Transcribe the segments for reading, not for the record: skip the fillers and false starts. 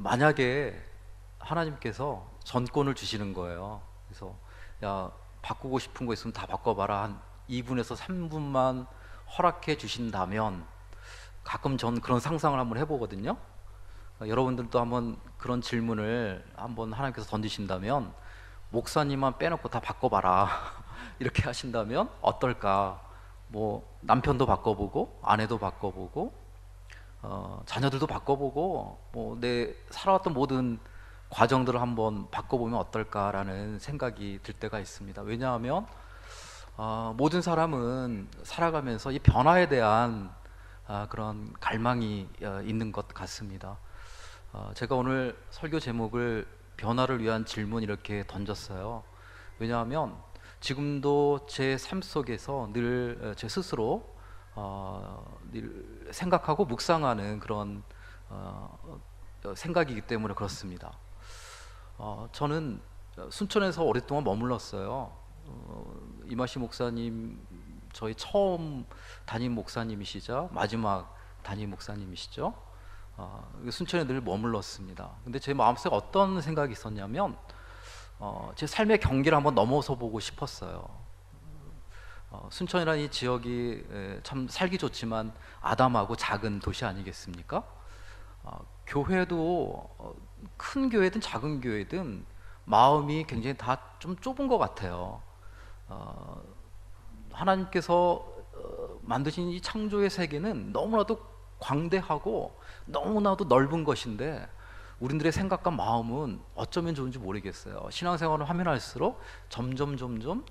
만약에 하나님께서 전권을 주시는 거예요. 그래서 야, 바꾸고 싶은 거 있으면 다 바꿔봐라. 한 2분에서 3분만 허락해 주신다면, 가끔 전 그런 상상을 한번 해보거든요. 여러분들도 한번 그런 질문을 한번 하나님께서 던지신다면, 목사님만 빼놓고 다 바꿔봐라 이렇게 하신다면 어떨까? 뭐 남편도 바꿔보고 아내도 바꿔보고 자녀들도 바꿔보고 뭐 내 살아왔던 모든 과정들을 한번 바꿔보면 어떨까라는 생각이 들 때가 있습니다. 왜냐하면 모든 사람은 살아가면서 이 변화에 대한 그런 갈망이 있는 것 같습니다. 제가 오늘 설교 제목을 변화를 위한 질문 이렇게 던졌어요. 왜냐하면 지금도 제 삶 속에서 늘 제 스스로 늘 생각하고 묵상하는 그런 생각이기 때문에 그렇습니다. 저는 순천에서 오랫동안 머물렀어요. 이마시 목사님 저희 처음 담임 목사님이시자 마지막 담임 목사님이시죠. 순천에 늘 머물렀습니다. 근데 제 마음속에 어떤 생각이 있었냐면 제 삶의 경계를 한번 넘어서 보고 싶었어요. 순천이라는 이 지역이 참 살기 좋지만 아담하고 작은 도시 아니겠습니까? 교회도 큰 교회든 작은 교회든 마음이 굉장히 다 좀 좁은 것 같아요. 하나님께서 만드신 이 창조의 세계는 너무나도 광대하고 너무나도 넓은 것인데 우리들의 생각과 마음은 어쩌면 좋은지 모르겠어요. 신앙생활을 하면 할수록 점점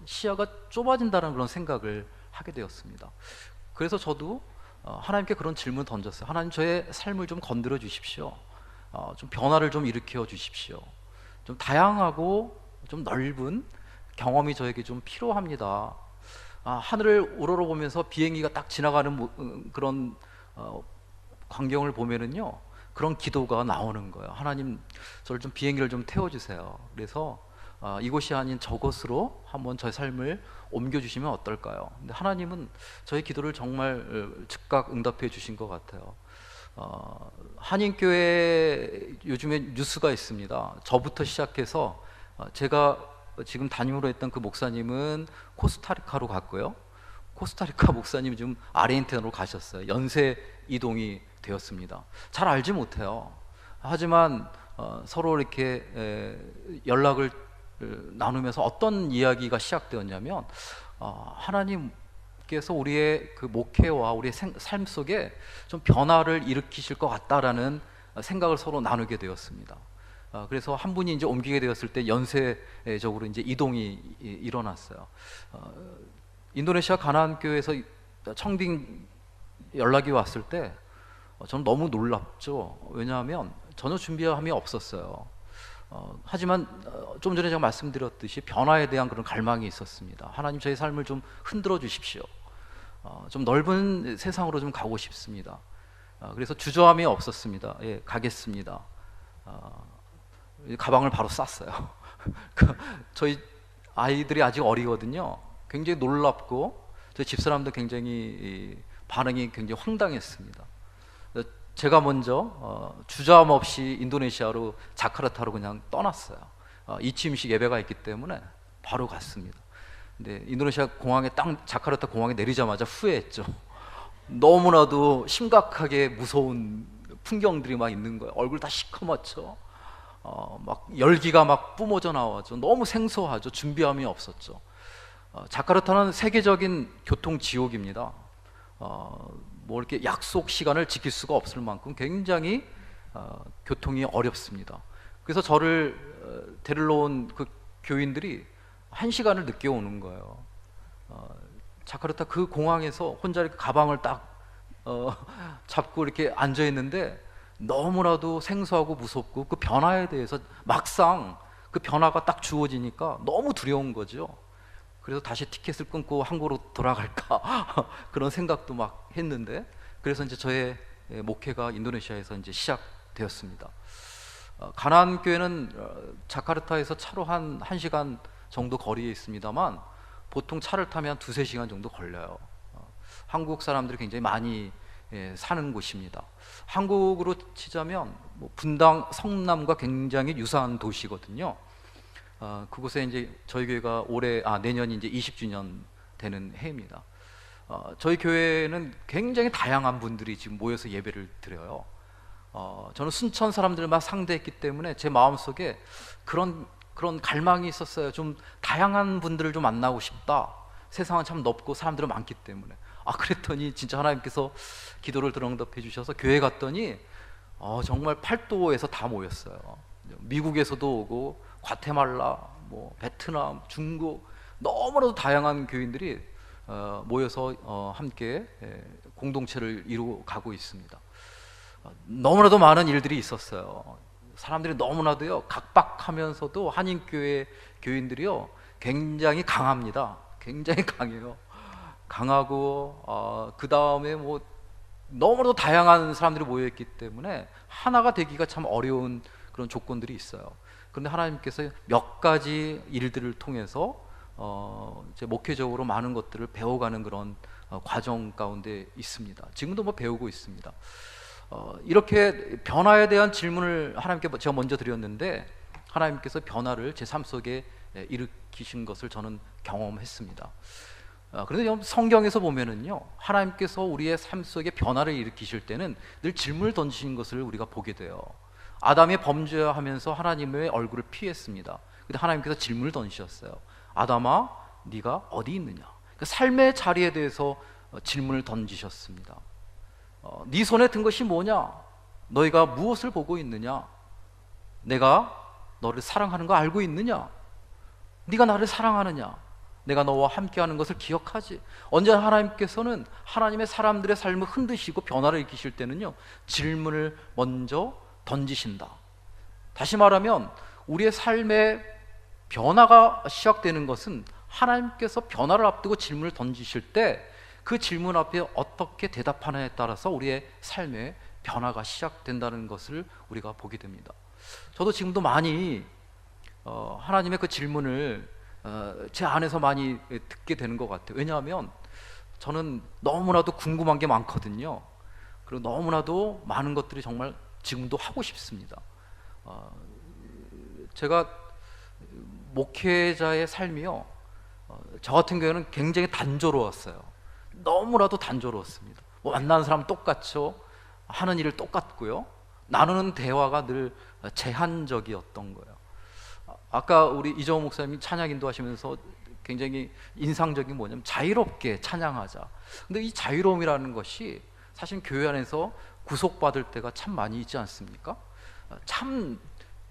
시야가 좁아진다는 그런 생각을 하게 되었습니다. 그래서 저도 하나님께 그런 질문을 던졌어요. 하나님, 저의 삶을 좀 건드려 주십시오. 좀 변화를 좀 일으켜 주십시오. 좀 다양하고 좀 넓은 경험이 저에게 좀 필요합니다. 하늘을 우러러보면서 비행기가 딱 지나가는 그런 광경을 보면은요, 그런 기도가 나오는 거예요. 하나님, 저를 좀 비행기를 좀 태워주세요. 그래서 이곳이 아닌 저곳으로 한번 저의 삶을 옮겨주시면 어떨까요? 근데 하나님은 저의 기도를 정말 즉각 응답해 주신 것 같아요. 한인교회 요즘에 뉴스가 있습니다. 저부터 시작해서 제가 지금 담임으로 했던 그 목사님은 코스타리카로 갔고요. 코스타리카 목사님이 지금 아르헨티나로 가셨어요. 연쇄 이동이 되었습니다. 잘 알지 못해요. 하지만 서로 이렇게 연락을 나누면서 어떤 이야기가 시작되었냐면 하나님께서 우리의 그 목회와 우리의 삶 속에 좀 변화를 일으키실 것 같다라는 생각을 서로 나누게 되었습니다. 그래서 한 분이 이제 옮기게 되었을 때 연쇄적으로 이제 이동이 일어났어요. 인도네시아 가나안 교회에서 청빙 연락이 왔을 때 저는 너무 놀랍죠. 왜냐하면 전혀 준비함이 없었어요. 하지만 좀 전에 제가 말씀드렸듯이 변화에 대한 그런 갈망이 있었습니다. 하나님, 저의 삶을 좀 흔들어 주십시오. 좀 넓은 세상으로 좀 가고 싶습니다. 그래서 주저함이 없었습니다. 예, 가겠습니다. 가방을 바로 쌌어요. 저희 아이들이 아직 어리거든요. 굉장히 놀랍고 저희 집사람도 굉장히 반응이 굉장히 황당했습니다. 제가 먼저 주저함 없이 인도네시아로 자카르타로 그냥 떠났어요. 이침식 예배가 있기 때문에 바로 갔습니다. 근데 인도네시아 공항에 자카르타 공항에 내리자마자 후회했죠. 너무나도 심각하게 무서운 풍경들이 막 있는 거예요. 얼굴 다 시커멓죠. 막 열기가 막 뿜어져 나와죠. 너무 생소하죠. 준비함이 없었죠. 자카르타는 세계적인 교통 지옥입니다. 뭐 이렇게 약속 시간을 지킬 수가 없을 만큼 굉장히 교통이 어렵습니다. 그래서 저를 데리러 온 그 교인들이 1시간을 늦게 오는 거예요. 자카르타 그 공항에서 혼자 이렇게 가방을 딱 잡고 이렇게 앉아 있는데 너무나도 생소하고 무섭고 그 변화에 대해서 막상 그 변화가 딱 주어지니까 너무 두려운 거죠. 그래서 다시 티켓을 끊고 한국으로 돌아갈까 그런 생각도 막 했는데, 그래서 이제 저의 목회가 인도네시아에서 이제 시작되었습니다. 가나안 교회는 자카르타에서 차로 한 1시간 정도 거리에 있습니다만 보통 차를 타면 두세 시간 정도 걸려요. 한국 사람들이 굉장히 많이 사는 곳입니다. 한국으로 치자면 뭐 분당, 성남과 굉장히 유사한 도시거든요. 그곳에 이제 저희 교회가 내년이 이제 20주년 되는 해입니다. 저희 교회는 굉장히 다양한 분들이 지금 모여서 예배를 드려요. 저는 순천 사람들만 상대했기 때문에 제 마음속에 그런 갈망이 있었어요. 좀 다양한 분들을 좀 만나고 싶다. 세상은 참 넓고 사람들은 많기 때문에. 그랬더니 진짜 하나님께서 기도를 들응답해 주셔서 교회 갔더니 정말 팔도에서 다 모였어요. 미국에서도 오고 과테말라, 뭐 베트남, 중국, 너무나도 다양한 교인들이 모여서 함께 공동체를 이루어 가고 있습니다. 너무나도 많은 일들이 있었어요. 사람들이 너무나도요 각박하면서도 한인교회 교인들이요 굉장히 강합니다. 굉장히 강해요. 강하고 그 다음에 뭐 너무나도 다양한 사람들이 모여있기 때문에 하나가 되기가 참 어려운 그런 조건들이 있어요. 그런데 하나님께서 몇 가지 일들을 통해서 이제 목회적으로 많은 것들을 배워가는 그런 과정 가운데 있습니다. 지금도 뭐 배우고 있습니다. 이렇게 변화에 대한 질문을 하나님께 제가 먼저 드렸는데 하나님께서 변화를 제 삶 속에 일으키신 것을 저는 경험했습니다. 그런데 성경에서 보면은요 하나님께서 우리의 삶 속에 변화를 일으키실 때는 늘 질문을 던지신 것을 우리가 보게 돼요. 아담이 범죄하면서 하나님의 얼굴을 피했습니다. 근데 하나님께서 질문을 던지셨어요. 아담아, 네가 어디 있느냐? 그 삶의 자리에 대해서 질문을 던지셨습니다. 네 손에 든 것이 뭐냐? 너희가 무엇을 보고 있느냐? 내가 너를 사랑하는 거 알고 있느냐? 네가 나를 사랑하느냐? 내가 너와 함께하는 것을 기억하지? 언제나 하나님께서는 하나님의 사람들의 삶을 흔드시고 변화를 일으키실 때는요 질문을 먼저 던지신다. 다시 말하면 우리의 삶의 변화가 시작되는 것은 하나님께서 변화를 앞두고 질문을 던지실 때 그 질문 앞에 어떻게 대답하느냐에 따라서 우리의 삶의 변화가 시작된다는 것을 우리가 보게 됩니다. 저도 지금도 많이 하나님의 그 질문을 제 안에서 많이 듣게 되는 것 같아요. 왜냐하면 저는 너무나도 궁금한 게 많거든요. 그리고 너무나도 많은 것들이 정말 지금도 하고 싶습니다. 제가 목회자의 삶이요 저 같은 경우에는 굉장히 단조로웠어요. 너무나도 단조로웠습니다. 뭐 만나는 사람 똑같죠. 하는 일을 똑같고요. 나누는 대화가 늘 제한적이었던 거예요. 아까 우리 이정호 목사님이 찬양 인도하시면서 굉장히 인상적인 뭐냐면 자유롭게 찬양하자. 근데 이 자유로움이라는 것이 사실 교회 안에서 구속받을 때가 참 많이 있지 않습니까? 참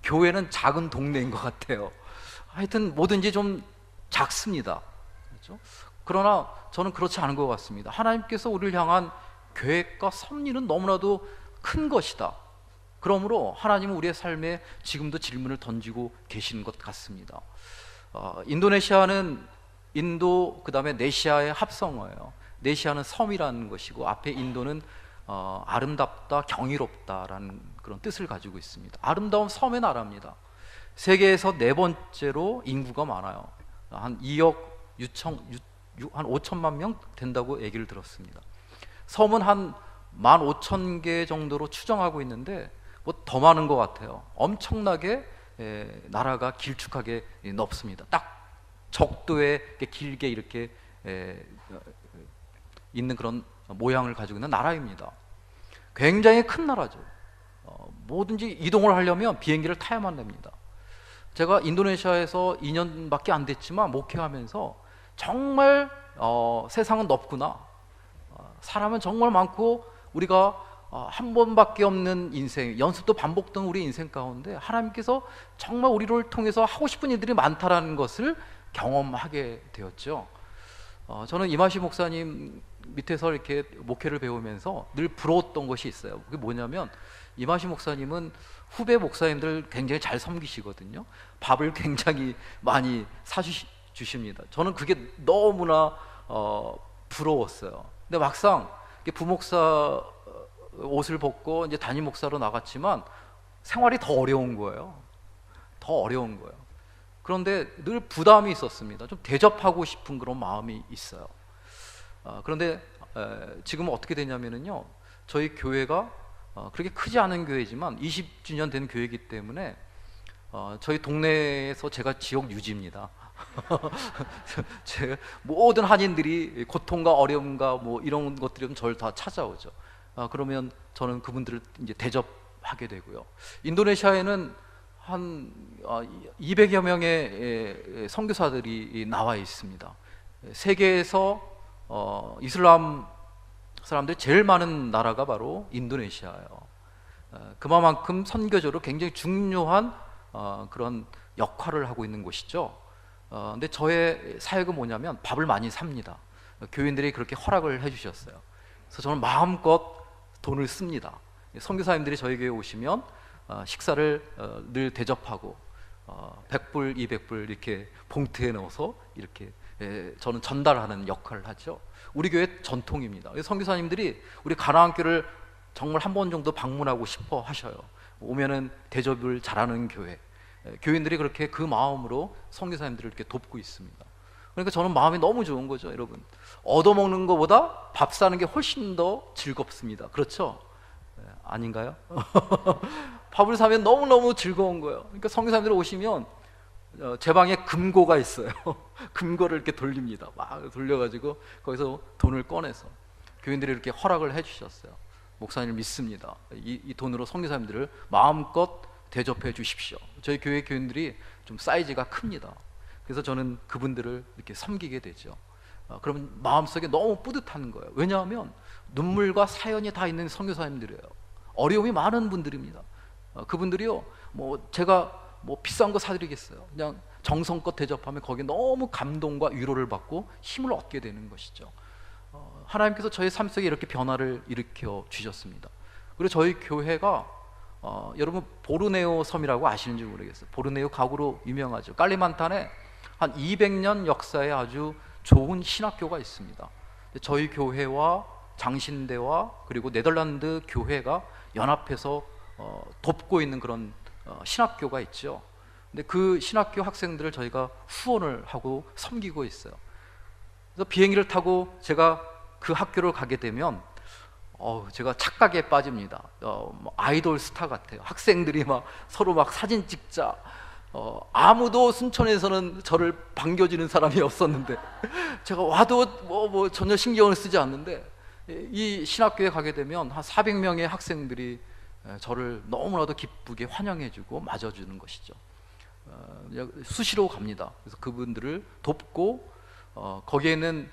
교회는 작은 동네인 것 같아요. 하여튼 뭐든지 좀 작습니다. 그렇죠? 그러나 저는 그렇지 않은 것 같습니다. 하나님께서 우리를 향한 계획과 섭리는 너무나도 큰 것이다. 그러므로 하나님은 우리의 삶에 지금도 질문을 던지고 계시는 것 같습니다. 인도네시아는 인도 그 다음에 네시아의 합성어예요. 네시아는 섬이라는 것이고 앞에 인도는 아름답다, 경이롭다라는 그런 뜻을 가지고 있습니다. 아름다운 섬의 나라입니다. 세계에서 네 번째로 인구가 많아요. 한 2억 5천만 명 된다고 얘기를 들었습니다. 섬은 한 15,000개 정도로 추정하고 있는데 뭐 더 많은 것 같아요. 엄청나게 나라가 길쭉하게 넓습니다. 딱 적도에 길게 이렇게 있는 그런 모양을 가지고 있는 나라입니다. 굉장히 큰 나라죠. 뭐든지 이동을 하려면 비행기를 타야만 됩니다. 제가 인도네시아에서 2년밖에 안 됐지만 목회하면서 정말 세상은 넓구나. 사람은 정말 많고 우리가 한 번밖에 없는 인생, 연습도 반복된 우리 인생 가운데 하나님께서 정말 우리를 통해서 하고 싶은 일들이 많다라는 것을 경험하게 되었죠. 저는 이마시 목사님 밑에서 이렇게 목회를 배우면서 늘 부러웠던 것이 있어요. 그게 뭐냐면 이마시 목사님은 후배 목사님들 굉장히 잘 섬기시거든요. 밥을 굉장히 많이 사주십니다. 저는 그게 너무나 부러웠어요. 근데 막상 부목사 옷을 벗고 이제 담임 목사로 나갔지만 생활이 더 어려운 거예요. 더 어려운 거예요. 그런데 늘 부담이 있었습니다. 좀 대접하고 싶은 그런 마음이 있어요. 그런데 지금은 어떻게 되냐면요, 저희 교회가 그렇게 크지 않은 교회지만 20주년 된 교회이기 때문에 저희 동네에서 제가 지역 유지입니다. 제 모든 한인들이 고통과 어려움과 뭐 이런 것들이 저를 다 찾아오죠. 그러면 저는 그분들을 이제 대접하게 되고요. 인도네시아에는 한 200여 명의 선교사들이 나와 있습니다. 세계에서 이슬람 사람들이 제일 많은 나라가 바로 인도네시아예요. 그만큼 선교적으로 굉장히 중요한 그런 역할을 하고 있는 곳이죠. 근데 저의 사역은 뭐냐면 밥을 많이 삽니다. 교인들이 그렇게 허락을 해주셨어요. 그래서 저는 마음껏 돈을 씁니다. 선교사님들이 저희 교회에 오시면 식사를 늘 대접하고 100불, 200불 이렇게 봉투에 넣어서 이렇게 저는 전달하는 역할을 하죠. 우리 교회 전통입니다. 선교사님들이 우리 가나안교를 정말 한 번 정도 방문하고 싶어 하셔요. 오면은 대접을 잘하는 교회. 교인들이 그렇게 그 마음으로 선교사님들을 이렇게 돕고 있습니다. 그러니까 저는 마음이 너무 좋은 거죠, 여러분. 얻어먹는 것보다 밥 사는 게 훨씬 더 즐겁습니다. 그렇죠? 아닌가요? 밥을 사면 너무너무 즐거운 거예요. 그러니까 선교사님들 오시면 제 방에 금고가 있어요. 금고를 이렇게 돌립니다. 막 돌려가지고 거기서 돈을 꺼내서 교인들이 이렇게 허락을 해주셨어요. 목사님을 믿습니다. 이 돈으로 선교사님들을 마음껏 대접해 주십시오. 저희 교회 교인들이 좀 사이즈가 큽니다. 그래서 저는 그분들을 이렇게 섬기게 되죠. 그러면 마음속에 너무 뿌듯한 거예요. 왜냐하면 눈물과 사연이 다 있는 선교사님들이에요. 어려움이 많은 분들입니다. 그분들이요, 뭐 제가 뭐 비싼 거 사드리겠어요. 그냥 정성껏 대접하면 거기에 너무 감동과 위로를 받고 힘을 얻게 되는 것이죠. 하나님께서 저희 삶 속에 이렇게 변화를 일으켜 주셨습니다. 그리고 저희 교회가 여러분 보르네오 섬이라고 아시는지 모르겠어요. 보르네오 가구로 유명하죠. 깔리만탄에 한 200년 역사의 아주 좋은 신학교가 있습니다. 저희 교회와 장신대와 그리고 네덜란드 교회가 연합해서 돕고 있는 그런 신학교가 있죠. 근데 그 신학교 학생들을 저희가 후원을 하고 섬기고 있어요. 그래서 비행기를 타고 제가 그 학교를 가게 되면 제가 착각에 빠집니다. 아이돌 스타 같아요. 학생들이 막 서로 막 사진 찍자. 아무도 순천에서는 저를 반겨주는 사람이 없었는데 제가 와도 뭐 전혀 신경을 쓰지 않는데 이 신학교에 가게 되면 한 400명의 학생들이 저를 너무나도 기쁘게 환영해주고 맞아주는 것이죠. 수시로 갑니다. 그래서 그분들을 돕고 거기에는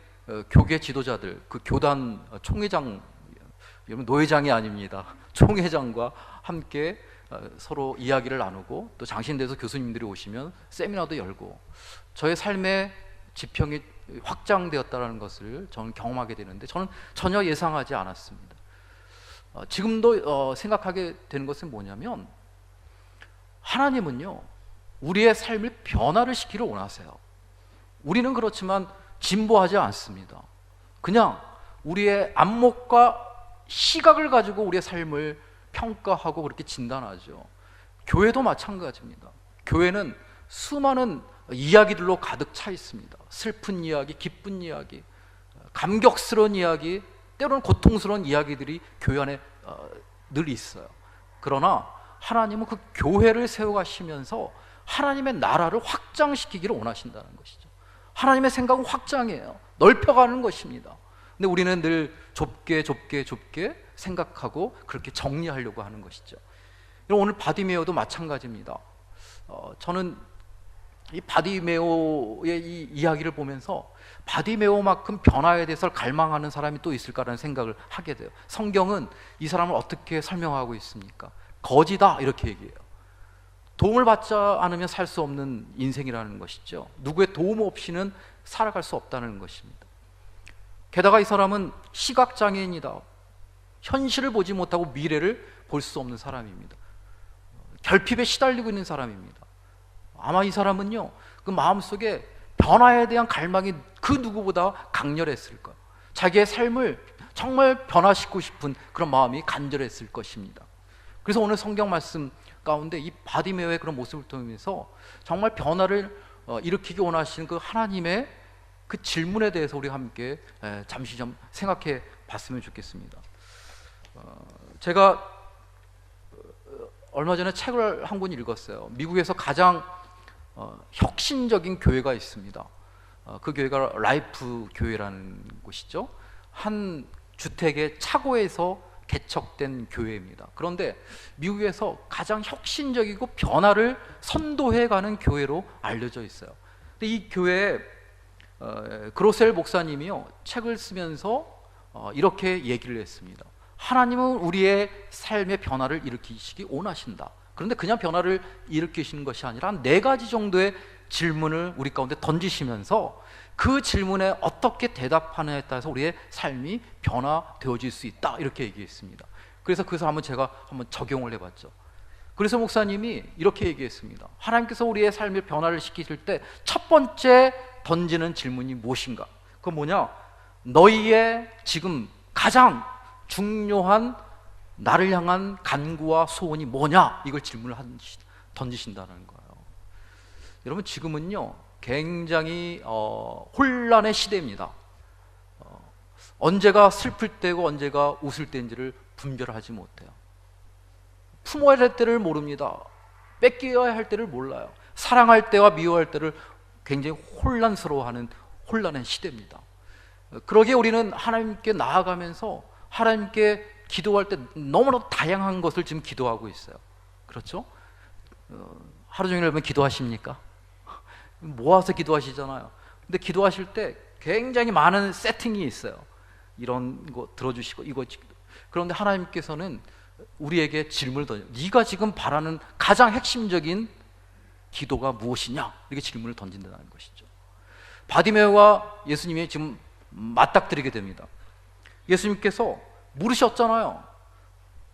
교계 지도자들, 그 교단 총회장, 여러분 노회장이 아닙니다. 총회장과 함께 서로 이야기를 나누고 또 장신대에서 교수님들이 오시면 세미나도 열고 저의 삶의 지평이 확장되었다는 것을 저는 경험하게 되는데 저는 전혀 예상하지 않았습니다. 지금도 생각하게 되는 것은 뭐냐면 하나님은요 우리의 삶을 변화를 시키기를 원하세요. 우리는 그렇지만 진보하지 않습니다. 그냥 우리의 안목과 시각을 가지고 우리의 삶을 평가하고 그렇게 진단하죠. 교회도 마찬가지입니다. 교회는 수많은 이야기들로 가득 차 있습니다. 슬픈 이야기, 기쁜 이야기, 감격스러운 이야기, 때로는 고통스러운 이야기들이 교회 안에 늘 있어요. 그러나 하나님은 그 교회를 세워가시면서 하나님의 나라를 확장시키기를 원하신다는 것이죠. 하나님의 생각은 확장이에요. 넓혀가는 것입니다. 근데 우리는 늘 좁게 생각하고 그렇게 정리하려고 하는 것이죠. 오늘 바디메오도 마찬가지입니다. 저는 이 바디메오의 이 이야기를 보면서 바디메오만큼 변화에 대해서 갈망하는 사람이 또 있을까라는 생각을 하게 돼요. 성경은 이 사람을 어떻게 설명하고 있습니까? 거지다 이렇게 얘기해요. 도움을 받지 않으면 살 수 없는 인생이라는 것이죠. 누구의 도움 없이는 살아갈 수 없다는 것입니다. 게다가 이 사람은 시각장애인이다. 현실을 보지 못하고 미래를 볼 수 없는 사람입니다. 결핍에 시달리고 있는 사람입니다. 아마 이 사람은요 그 마음속에 변화에 대한 갈망이 그 누구보다 강렬했을 거예요. 자기의 삶을 정말 변화시키고 싶은 그런 마음이 간절했을 것입니다. 그래서 오늘 성경 말씀 가운데 이 바디메오의 그런 모습을 통해서 정말 변화를 일으키기 원하시는 그 하나님의 그 질문에 대해서 우리 함께 잠시 좀 생각해 봤으면 좋겠습니다. 제가 얼마 전에 책을 한 권 읽었어요. 미국에서 가장 혁신적인 교회가 있습니다. 그 교회가 라이프 교회라는 곳이죠. 한 주택의 차고에서 개척된 교회입니다. 그런데 미국에서 가장 혁신적이고 변화를 선도해가는 교회로 알려져 있어요. 근데 이 교회 그로셀 목사님이요, 책을 쓰면서 이렇게 얘기를 했습니다. 하나님은 우리의 삶의 변화를 일으키시기 원하신다. 그런데 그냥 변화를 일으키시는 것이 아니라 4가지 정도의 질문을 우리 가운데 던지시면서 그 질문에 어떻게 대답하느냐에 따라서 우리의 삶이 변화되어질 수 있다, 이렇게 얘기했습니다. 그래서 제가 한번 적용을 해봤죠. 그래서 목사님이 이렇게 얘기했습니다. 하나님께서 우리의 삶의 변화를 시키실 때 첫 번째 던지는 질문이 무엇인가? 그건 뭐냐? 너희의 지금 가장 중요한 나를 향한 간구와 소원이 뭐냐? 이걸 질문을 던지신다는 거예요. 여러분, 지금은요 굉장히 혼란의 시대입니다. 언제가 슬플 때고 언제가 웃을 때인지를 분별하지 못해요. 품어야 할 때를 모릅니다. 뺏겨야 할 때를 몰라요. 사랑할 때와 미워할 때를 굉장히 혼란스러워하는 혼란의 시대입니다. 그러기에 우리는 하나님께 나아가면서 하나님께 기도할 때 너무나도 다양한 것을 지금 기도하고 있어요. 그렇죠? 하루 종일 여러분 기도하십니까? 모아서 기도하시잖아요. 근데 기도하실 때 굉장히 많은 세팅이 있어요. 이런 거 들어주시고 이거. 그런데 하나님께서는 우리에게 질문을 던져요. 네가 지금 바라는 가장 핵심적인 기도가 무엇이냐? 이렇게 질문을 던진다는 것이죠. 바디메오와 예수님이 지금 맞닥뜨리게 됩니다. 예수님께서 물으셨잖아요.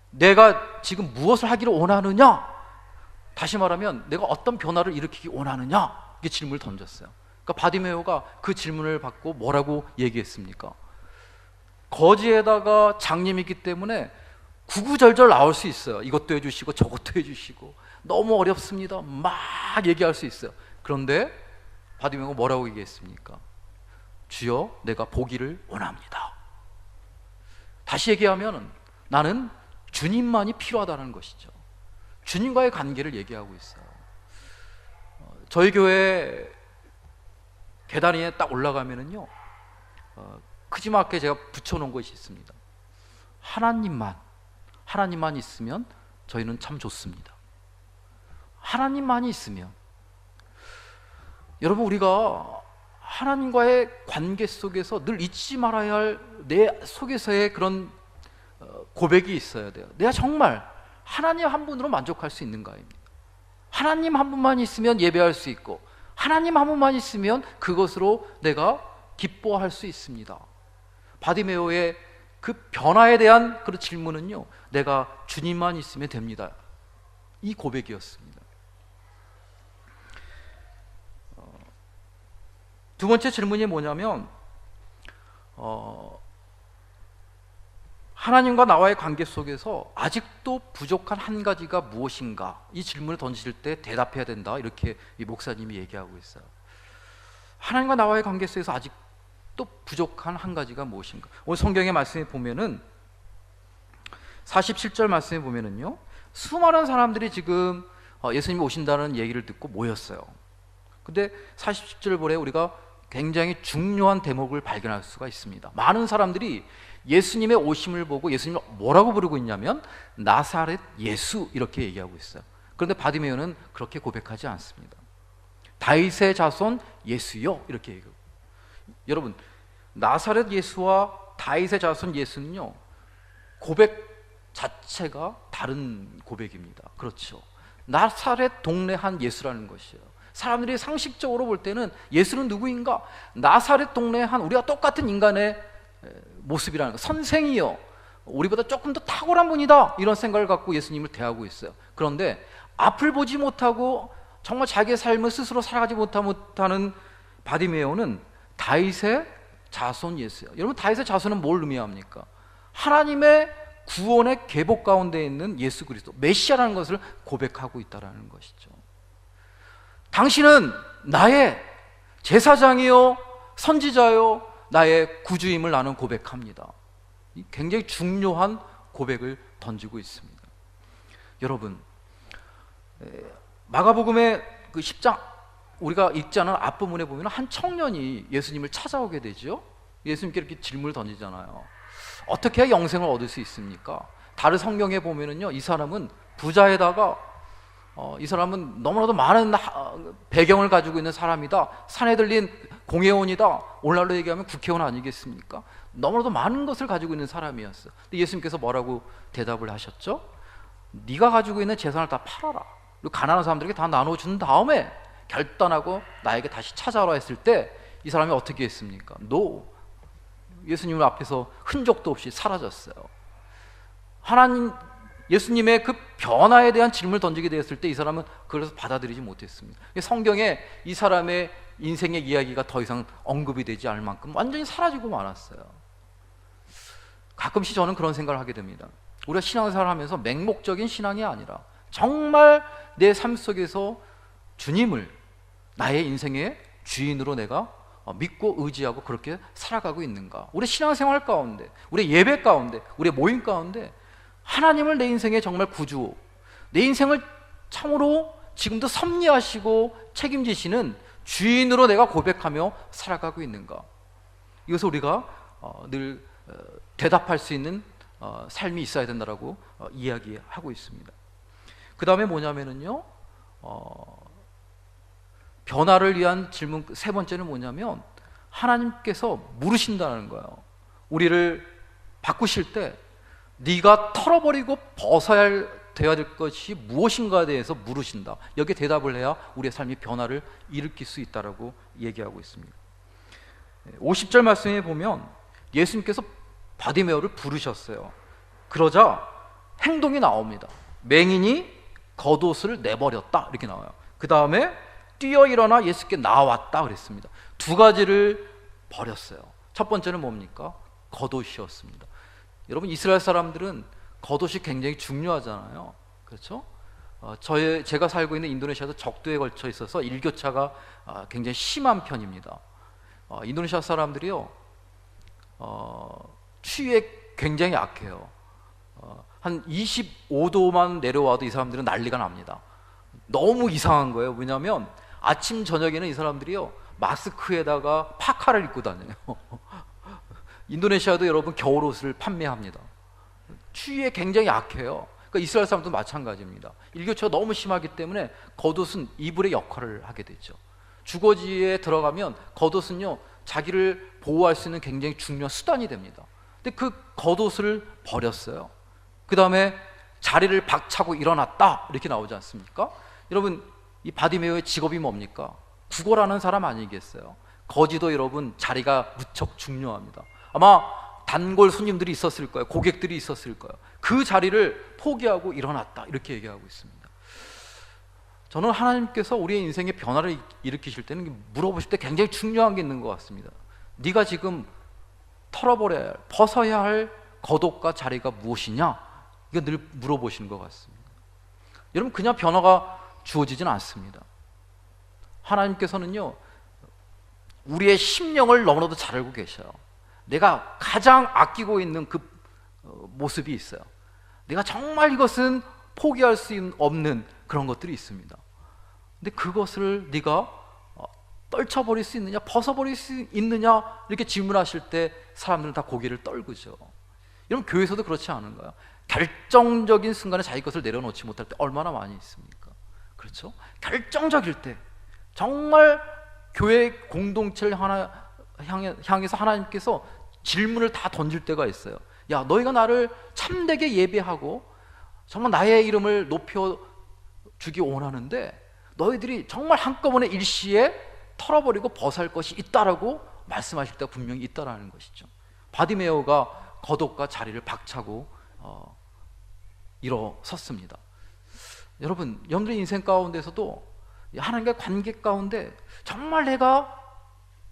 내가 지금 무엇을 하기를 원하느냐? 다시 말하면 내가 어떤 변화를 일으키기 원하느냐? 이게 질문을 던졌어요. 그러니까 바디메오가 그 질문을 받고 뭐라고 얘기했습니까? 거지에다가 장님이 있기 때문에 구구절절 나올 수 있어요. 이것도 해주시고 저것도 해주시고 너무 어렵습니다, 막 얘기할 수 있어요. 그런데 바디메오가 뭐라고 얘기했습니까? 주여, 내가 보기를 원합니다. 다시 얘기하면 나는 주님만이 필요하다는 것이죠. 주님과의 관계를 얘기하고 있어요. 저희 교회 계단 위에 딱 올라가면은요, 크지막하게 제가 붙여놓은 것이 있습니다. 하나님만 있으면 저희는 참 좋습니다. 하나님만이 있으면. 여러분, 우리가 하나님과의 관계 속에서 늘 잊지 말아야 할 내 속에서의 그런 고백이 있어야 돼요. 내가 정말 하나님 한 분으로 만족할 수 있는가입니다. 하나님 한 분만 있으면 예배할 수 있고, 하나님 한 분만 있으면 그것으로 내가 기뻐할 수 있습니다. 바디메오의 그 변화에 대한 그 질문은요, 내가 주님만 있으면 됩니다, 이 고백이었습니다. 두 번째 질문이 뭐냐면, 하나님과 나와의 관계 속에서 아직도 부족한 한 가지가 무엇인가? 이 질문을 던질 때 대답해야 된다, 이렇게 이 목사님이 얘기하고 있어요. 하나님과 나와의 관계 속에서 아직도 부족한 한 가지가 무엇인가? 오늘 성경의 말씀에 보면은 47절 말씀에 보면은요, 수많은 사람들이 지금 예수님이 오신다는 얘기를 듣고 모였어요. 근데 47절 보래 우리가 굉장히 중요한 대목을 발견할 수가 있습니다. 많은 사람들이 예수님의 오심을 보고 예수님을 뭐라고 부르고 있냐면 나사렛 예수, 이렇게 얘기하고 있어요. 그런데 바디메오는 그렇게 고백하지 않습니다. 다윗의 자손 예수요, 이렇게 얘기하고. 여러분, 나사렛 예수와 다윗의 자손 예수는요, 고백 자체가 다른 고백입니다. 그렇죠? 나사렛 동네 한 예수라는 것이에요. 사람들이 상식적으로 볼 때는 예수는 누구인가? 나사렛 동네 한 우리가 똑같은 인간의 모습이라는 거, 선생이요, 우리보다 조금 더 탁월한 분이다, 이런 생각을 갖고 예수님을 대하고 있어요. 그런데 앞을 보지 못하고 정말 자기의 삶을 스스로 살아가지 못하는 바디메오는 다윗의 자손 예수예요. 여러분, 다윗의 자손은 뭘 의미합니까? 하나님의 구원의 계복 가운데 있는 예수 그리스도, 메시아라는 것을 고백하고 있다는 것이죠. 당신은 나의 제사장이요 선지자요 나의 구주임을 나는 고백합니다. 굉장히 중요한 고백을 던지고 있습니다. 여러분, 마가복음의 그 10장 우리가 읽지 않은 앞부분에 보면 한 청년이 예수님을 찾아오게 되죠. 예수님께 이렇게 질문을 던지잖아요. 어떻게 해야 영생을 얻을 수 있습니까? 다른 성경에 보면은요, 이 사람은 부자에다가 이 사람은 너무나도 많은 배경을 가지고 있는 사람이다. 산에 들린 공회원이다. 오늘날로 얘기하면 국회의원 아니겠습니까? 너무나도 많은 것을 가지고 있는 사람이었어요. 근데 예수님께서 뭐라고 대답을 하셨죠? 네가 가지고 있는 재산을 다 팔아라. 그리고 가난한 사람들에게 다 나눠준 다음에 결단하고 나에게 다시 찾아오라 했을 때 이 사람이 어떻게 했습니까? 예수님 앞에서 흔적도 없이 사라졌어요. 예수님의 그 변화에 대한 질문을 던지게 되었을 때 이 사람은 그걸 받아들이지 못했습니다. 성경에 이 사람의 인생의 이야기가 더 이상 언급이 되지 않을 만큼 완전히 사라지고 말았어요. 가끔씩 저는 그런 생각을 하게 됩니다. 우리가 신앙생활을 하면서 맹목적인 신앙이 아니라 정말 내 삶 속에서 주님을 나의 인생의 주인으로 내가 믿고 의지하고 그렇게 살아가고 있는가? 우리 신앙생활 가운데, 우리 예배 가운데, 우리 모임 가운데 하나님을 내 인생의 정말 구주, 내 인생을 참으로 지금도 섭리하시고 책임지시는 주인으로 내가 고백하며 살아가고 있는가? 이것을 우리가 늘 대답할 수 있는 삶이 있어야 된다라고 이야기하고 있습니다. 그 다음에 뭐냐면은요, 변화를 위한 질문 세 번째는 뭐냐면 하나님께서 물으신다는 거예요. 우리를 바꾸실 때 네가 털어버리고 벗어야 될 것이 무엇인가에 대해서 물으신다. 여기에 대답을 해야 우리의 삶이 변화를 일으킬 수 있다라고 얘기하고 있습니다. 50절 말씀에 보면 예수님께서 바디메오를 부르셨어요. 그러자 행동이 나옵니다. 맹인이 겉옷을 내버렸다 이렇게 나와요. 그 다음에 뛰어 일어나 예수께 나왔다 그랬습니다. 두 가지를 버렸어요. 첫 번째는 뭡니까? 겉옷이었습니다. 여러분, 이스라엘 사람들은 겉옷이 굉장히 중요하잖아요. 그렇죠? 제가 살고 있는 인도네시아도 적도에 걸쳐 있어서 일교차가 굉장히 심한 편입니다. 인도네시아 사람들이요, 추위에 굉장히 약해요. 한 25도만 내려와도 이 사람들은 난리가 납니다. 너무 이상한 거예요. 왜냐하면 아침 저녁에는 이 사람들이요, 마스크에다가 파카를 입고 다녀요. 인도네시아도 여러분 겨울옷을 판매합니다. 추위에 굉장히 약해요. 그러니까 이스라엘 사람도 마찬가지입니다. 일교차가 너무 심하기 때문에 겉옷은 이불의 역할을 하게 되죠. 주거지에 들어가면 겉옷은요, 자기를 보호할 수 있는 굉장히 중요한 수단이 됩니다. 근데 그 겉옷을 버렸어요. 그 다음에 자리를 박차고 일어났다 이렇게 나오지 않습니까? 여러분, 이 바디메오의 직업이 뭡니까? 구걸하는 사람 아니겠어요? 거지도 여러분 자리가 무척 중요합니다. 아마 단골 손님들이 있었을 거예요. 고객들이 있었을 거예요. 그 자리를 포기하고 일어났다 이렇게 얘기하고 있습니다. 저는 하나님께서 우리의 인생의 변화를 일으키실 때는 물어보실 때 굉장히 중요한 게 있는 것 같습니다. 네가 지금 털어버려야 할, 벗어야 할 겉옷과 자리가 무엇이냐? 이거 늘 물어보시는 것 같습니다. 여러분, 그냥 변화가 주어지진 않습니다. 하나님께서는요, 우리의 심령을 너무나도 잘 알고 계셔요. 내가 가장 아끼고 있는 그 모습이 있어요. 내가 정말 이것은 포기할 수 없는 그런 것들이 있습니다. 근데 그것을 네가 떨쳐버릴 수 있느냐, 벗어버릴 수 있느냐 이렇게 질문하실 때 사람들은 다 고개를 떨구죠. 여러분, 교회에서도 그렇지 않은가요? 결정적인 순간에 자기 것을 내려놓지 못할 때 얼마나 많이 있습니까? 그렇죠? 결정적일 때 정말 교회 공동체를 향해서 하나님께서 질문을 다 던질 때가 있어요. 야, 너희가 나를 참되게 예배하고 정말 나의 이름을 높여주기 원하는데 너희들이 정말 한꺼번에 일시에 털어버리고 벗어야 할 것이 있다라고 말씀하실 때가 분명히 있다라는 것이죠. 바디메오가 겉옷과 자리를 박차고 일어섰습니다. 여러분들의 인생 가운데서도 하나님과의 관계 가운데 정말 내가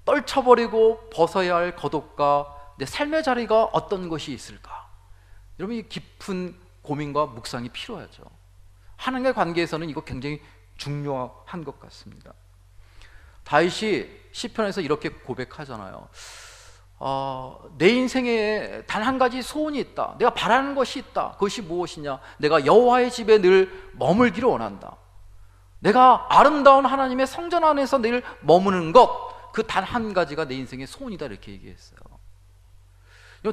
떨쳐버리고 벗어야 할 겉옷과 내 삶의 자리가 어떤 것이 있을까? 여러분, 이 깊은 고민과 묵상이 필요하죠. 하나님과의 관계에서는 이거 굉장히 중요한 것 같습니다. 다윗이 시편에서 이렇게 고백하잖아요. 내 인생에 단 한 가지 소원이 있다. 내가 바라는 것이 있다. 그것이 무엇이냐? 내가 여호와의 집에 늘 머물기를 원한다. 내가 아름다운 하나님의 성전 안에서 늘 머무는 것, 그 단 한 가지가 내 인생의 소원이다. 이렇게 얘기했어요.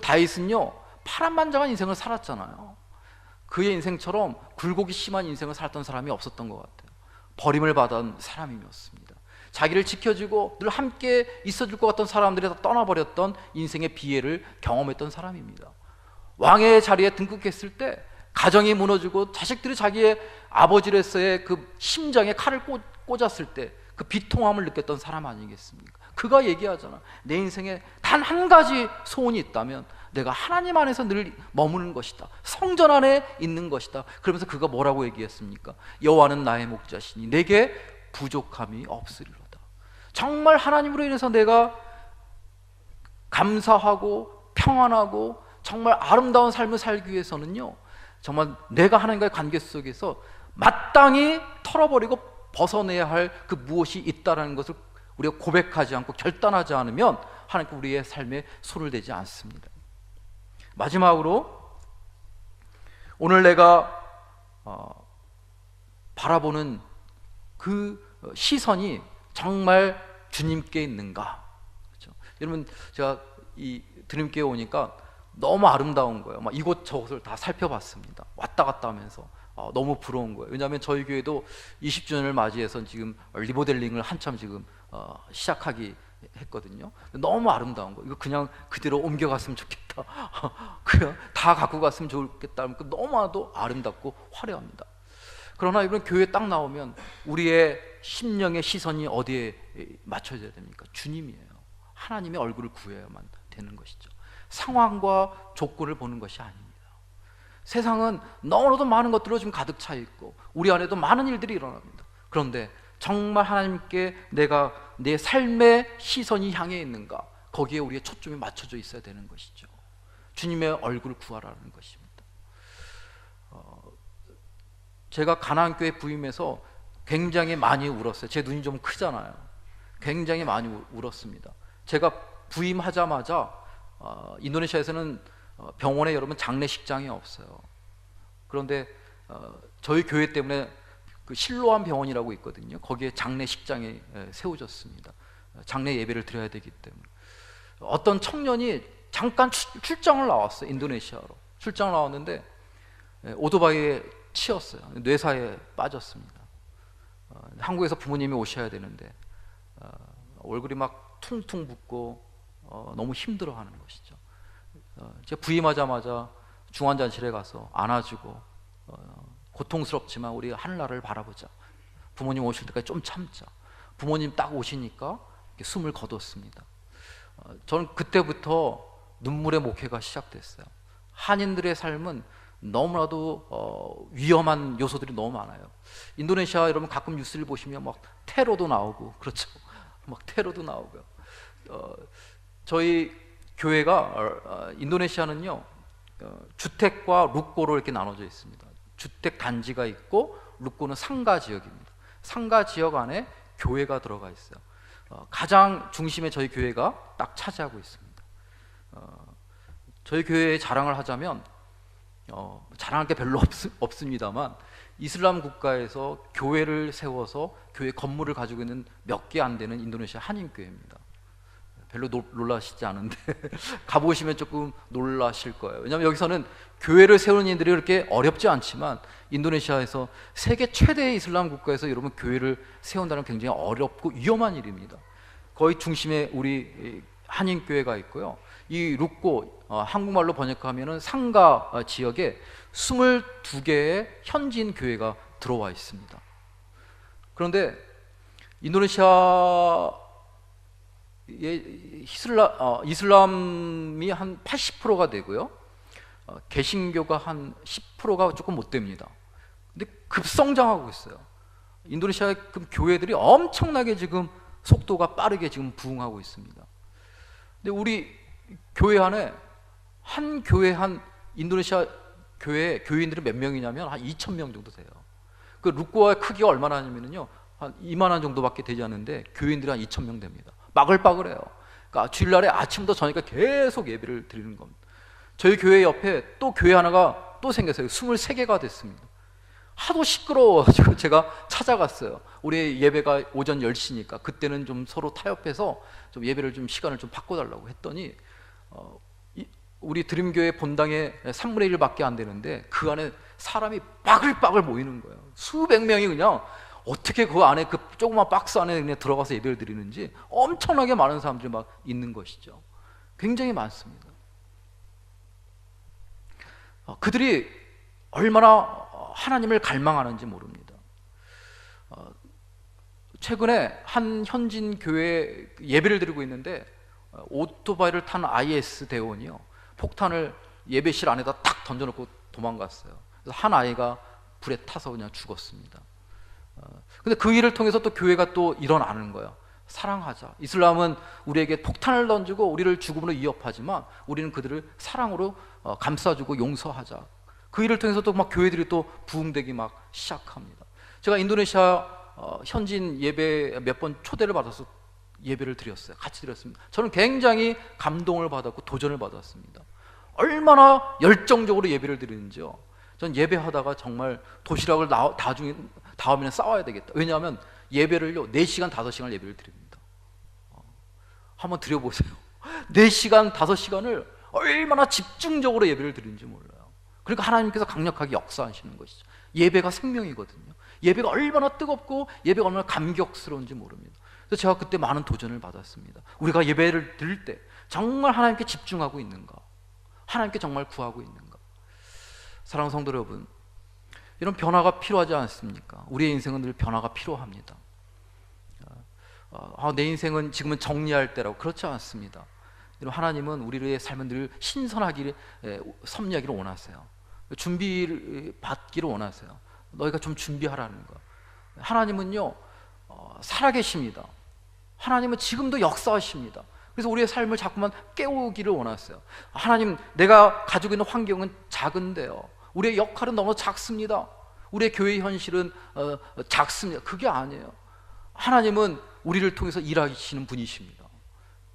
다윗은요, 파란만장한 인생을 살았잖아요. 그의 인생처럼 굴곡이 심한 인생을 살았던 사람이 없었던 것 같아요. 버림을 받은 사람이었습니다. 자기를 지켜주고 늘 함께 있어줄 것 같던 사람들이 다 떠나버렸던 인생의 비애를 경험했던 사람입니다. 왕의 자리에 등극했을 때 가정이 무너지고 자식들이 자기의 아버지로서의 그 심장에 칼을 꽂았을 때 그 비통함을 느꼈던 사람 아니겠습니까? 그가 얘기하잖아. 내 인생에 단 한 가지 소원이 있다면 내가 하나님 안에서 늘 머무는 것이다. 성전 안에 있는 것이다. 그러면서 그가 뭐라고 얘기했습니까? 여호와는 나의 목자시니 내게 부족함이 없으리로다. 정말 하나님으로 인해서 내가 감사하고 평안하고 정말 아름다운 삶을 살기 위해서는요, 정말 내가 하나님과의 관계 속에서 마땅히 털어버리고 벗어내야 할 그 무엇이 있다라는 것을 우리가 고백하지 않고 결단하지 않으면 하나님께 우리의 삶에 손을 대지 않습니다. 마지막으로 오늘 내가 바라보는 그 시선이 정말 주님께 있는가? 그렇죠? 여러분, 제가 이 드림교회 오니까 너무 아름다운 거예요. 막 이곳 저곳을 다 살펴봤습니다. 왔다 갔다 하면서 너무 부러운 거예요. 왜냐하면 저희 교회도 20주년을 맞이해서 지금 리모델링을 한참 지금 시작하기 했거든요. 너무 아름다운 거. 이거 그냥 그대로 옮겨갔으면 좋겠다. 그냥 다 갖고 갔으면 좋겠다. 너무나도 아름답고 화려합니다. 그러나 이번 교회에 딱 나오면 우리의 심령의 시선이 어디에 맞춰져야 됩니까? 주님이에요. 하나님의 얼굴을 구해야만 되는 것이죠. 상황과 조건을 보는 것이 아닙니다. 세상은 너무나도 많은 것들로 지금 가득 차 있고 우리 안에도 많은 일들이 일어납니다. 그런데 정말 하나님께 내가 내 삶의 시선이 향해 있는가? 거기에 우리의 초점이 맞춰져 있어야 되는 것이죠. 주님의 얼굴을 구하라는 것입니다. 제가 가나안교회 부임해서 굉장히 많이 울었어요. 제 눈이 좀 크잖아요. 굉장히 많이 울었습니다. 제가 부임하자마자 인도네시아에서는 병원에 여러분 장례식장이 없어요. 그런데 저희 교회 때문에 그 실로암 병원이라고 있거든요. 거기에 장례식장이 세워졌습니다. 장례 예배를 드려야 되기 때문에 어떤 청년이 잠깐 출장을 나왔어요. 인도네시아로 출장을 나왔는데 오토바이에 치였어요. 뇌사에 빠졌습니다. 한국에서 부모님이 오셔야 되는데 얼굴이 막 퉁퉁 붓고 너무 힘들어하는 것이죠. 제가 부임하자마자 중환자실에 가서 안아주고 고통스럽지만 우리 하늘나라를 바라보자. 부모님 오실 때까지 좀 참자. 부모님 딱 오시니까 숨을 거뒀습니다. 저는 그때부터 눈물의 목회가 시작됐어요. 한인들의 삶은 너무나도 위험한 요소들이 너무 많아요. 인도네시아 여러분 가끔 뉴스를 보시면 막 테러도 나오고 그렇죠. 막 테러도 나오고요. 저희 교회가 인도네시아는요 주택과 룩고로 이렇게 나눠져 있습니다. 주택 단지가 있고 룩고는 상가 지역입니다. 상가 지역 안에 교회가 들어가 있어요. 가장 중심에 저희 교회가 딱 차지하고 있습니다. 저희 교회의 자랑을 하자면 자랑할 게 별로 없습니다만 이슬람 국가에서 교회를 세워서 교회 건물을 가지고 있는 몇 개 안 되는 인도네시아 한인교회입니다. 별로 놀라시지 않은데 가보시면 조금 놀라실 거예요. 왜냐하면 여기서는 교회를 세우는 일들이 그렇게 어렵지 않지만 인도네시아에서 세계 최대의 이슬람 국가에서 여러분 교회를 세운다는 굉장히 어렵고 위험한 일입니다. 거의 중심에 우리 한인교회가 있고요. 이 룩고 한국말로 번역하면 상가 지역에 22개의 현지인 교회가 들어와 있습니다. 그런데 인도네시아 이슬람이 한 80%가 되고요. 개신교가 한 10%가 조금 못 됩니다. 근데 급성장하고 있어요. 인도네시아의 그 교회들이 엄청나게 지금 속도가 빠르게 지금 부흥하고 있습니다. 근데 우리 교회 안에 한 교회 한 인도네시아 교회 교인들이 몇 명이냐면 한 2,000명 정도 돼요. 그 룩고의 크기가 얼마나 하냐면요 한 이만한 정도밖에 되지 않는데 교인들이 한 2,000명 됩니다. 빠글빠글해요. 그러니까 주일날에 아침부터 저녁까 계속 예배를 드리는 겁니다. 저희 교회 옆에 또 교회 하나가 또 생겼어요. 23개가 됐습니다. 하도 시끄러워가지고 제가 찾아갔어요. 우리 예배가 오전 10시니까 그때는 좀 서로 타협해서 좀 예배를 좀 시간을 좀 바꿔달라고 했더니 우리 드림교회 본당에 3분의 1밖에 안 되는데 그 안에 사람이 빠글빠글 모이는 거예요. 수백 명이 그냥 어떻게 그 안에 그 조그만 박스 안에 그냥 들어가서 예배를 드리는지 엄청나게 많은 사람들이 막 있는 것이죠. 굉장히 많습니다. 그들이 얼마나 하나님을 갈망하는지 모릅니다. 최근에 한 현진 교회 예배를 드리고 있는데 오토바이를 탄 IS 대원이요, 폭탄을 예배실 안에다 탁 던져놓고 도망갔어요. 그래서 한 아이가 불에 타서 그냥 죽었습니다. 근데 그 일을 통해서 또 교회가 또 일어나는 거예요. 사랑하자. 이슬람은 우리에게 폭탄을 던지고 우리를 죽음으로 위협하지만 우리는 그들을 사랑으로 감싸주고 용서하자. 그 일을 통해서 또 막 교회들이 또 부흥되기 막 시작합니다. 제가 인도네시아 현지인 예배 몇 번 초대를 받아서 예배를 드렸어요. 같이 드렸습니다. 저는 굉장히 감동을 받았고 도전을 받았습니다. 얼마나 열정적으로 예배를 드리는지요. 전 예배하다가 정말 도시락을 다음에는 싸와야 되겠다. 왜냐하면 예배를요 4시간 5시간을 예배를 드립니다. 한번 드려보세요. 4시간 5시간을 얼마나 집중적으로 예배를 드리는지 몰라요. 그러니까 하나님께서 강력하게 역사하시는 것이죠. 예배가 생명이거든요. 예배가 얼마나 뜨겁고 예배가 얼마나 감격스러운지 모릅니다. 그래서 제가 그때 많은 도전을 받았습니다. 우리가 예배를 드릴 때 정말 하나님께 집중하고 있는가, 하나님께 정말 구하고 있는가. 사랑하는 성도 여러분, 이런 변화가 필요하지 않습니까? 우리의 인생은 늘 변화가 필요합니다. 내 인생은 지금은 정리할 때라고, 그렇지 않습니다. 하나님은 우리의 삶은 늘 신선하기를, 섭리하기를 원하세요. 준비를 받기를 원하세요. 너희가 좀 준비하라는 거. 하나님은요 살아계십니다. 하나님은 지금도 역사하십니다. 그래서 우리의 삶을 자꾸만 깨우기를 원하세요. 하나님, 내가 가지고 있는 환경은 작은데요, 우리의 역할은 너무 작습니다. 우리의 교회 현실은 작습니다. 그게 아니에요. 하나님은 우리를 통해서 일하시는 분이십니다.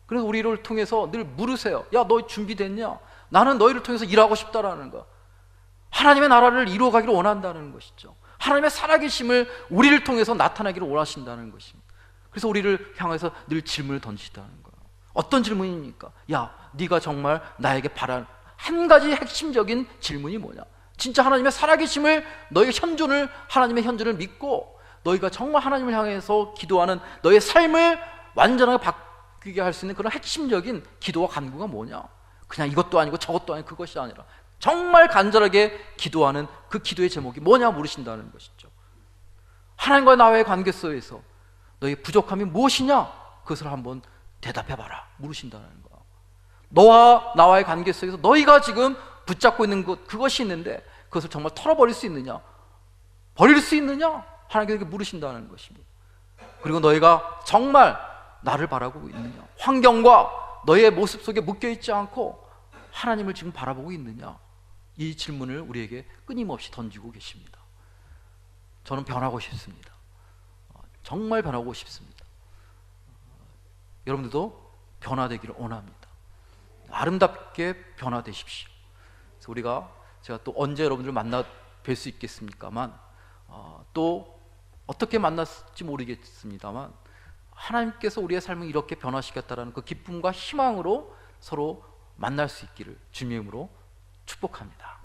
그래서 우리를 통해서 늘 물으세요. 야, 너 준비됐냐? 나는 너희를 통해서 일하고 싶다라는 거. 하나님의 나라를 이루어가기를 원한다는 것이죠. 하나님의 살아계심을 우리를 통해서 나타나기를 원하신다는 것입니다. 그래서 우리를 향해서 늘 질문을 던지시다는 거예요. 어떤 질문입니까? 야, 네가 정말 나에게 바란 한 가지 핵심적인 질문이 뭐냐? 진짜 하나님의 살아계심을, 너의 현존을, 하나님의 현존을 믿고 너희가 정말 하나님을 향해서 기도하는 너의 삶을 완전하게 바뀌게 할 수 있는 그런 핵심적인 기도와 간구가 뭐냐? 그냥 이것도 아니고 저것도 아니고 그것이 아니라 정말 간절하게 기도하는 그 기도의 제목이 뭐냐 물으신다는 것이죠. 하나님과 나와의 관계 속에서 너의 부족함이 무엇이냐? 그것을 한번 대답해봐라 물으신다는 거야. 너와 나와의 관계 속에서 너희가 지금 붙잡고 있는 것, 그것이 있는데 그것을 정말 털어버릴 수 있느냐? 버릴 수 있느냐? 하나님께 물으신다는 것입니다. 그리고 너희가 정말 나를 바라보고 있느냐? 환경과 너의 모습 속에 묶여있지 않고 하나님을 지금 바라보고 있느냐? 이 질문을 우리에게 끊임없이 던지고 계십니다. 저는 변하고 싶습니다. 정말 변하고 싶습니다. 여러분들도 변화되기를 원합니다. 아름답게 변화되십시오. 그래서 제가 또 언제 여러분들을 만나 뵐 수 있겠습니까만, 또 어떻게 만났을지 모르겠습니다만, 하나님께서 우리의 삶을 이렇게 변화시켰다라는 그 기쁨과 희망으로 서로 만날 수 있기를 주님의 이름으로 축복합니다.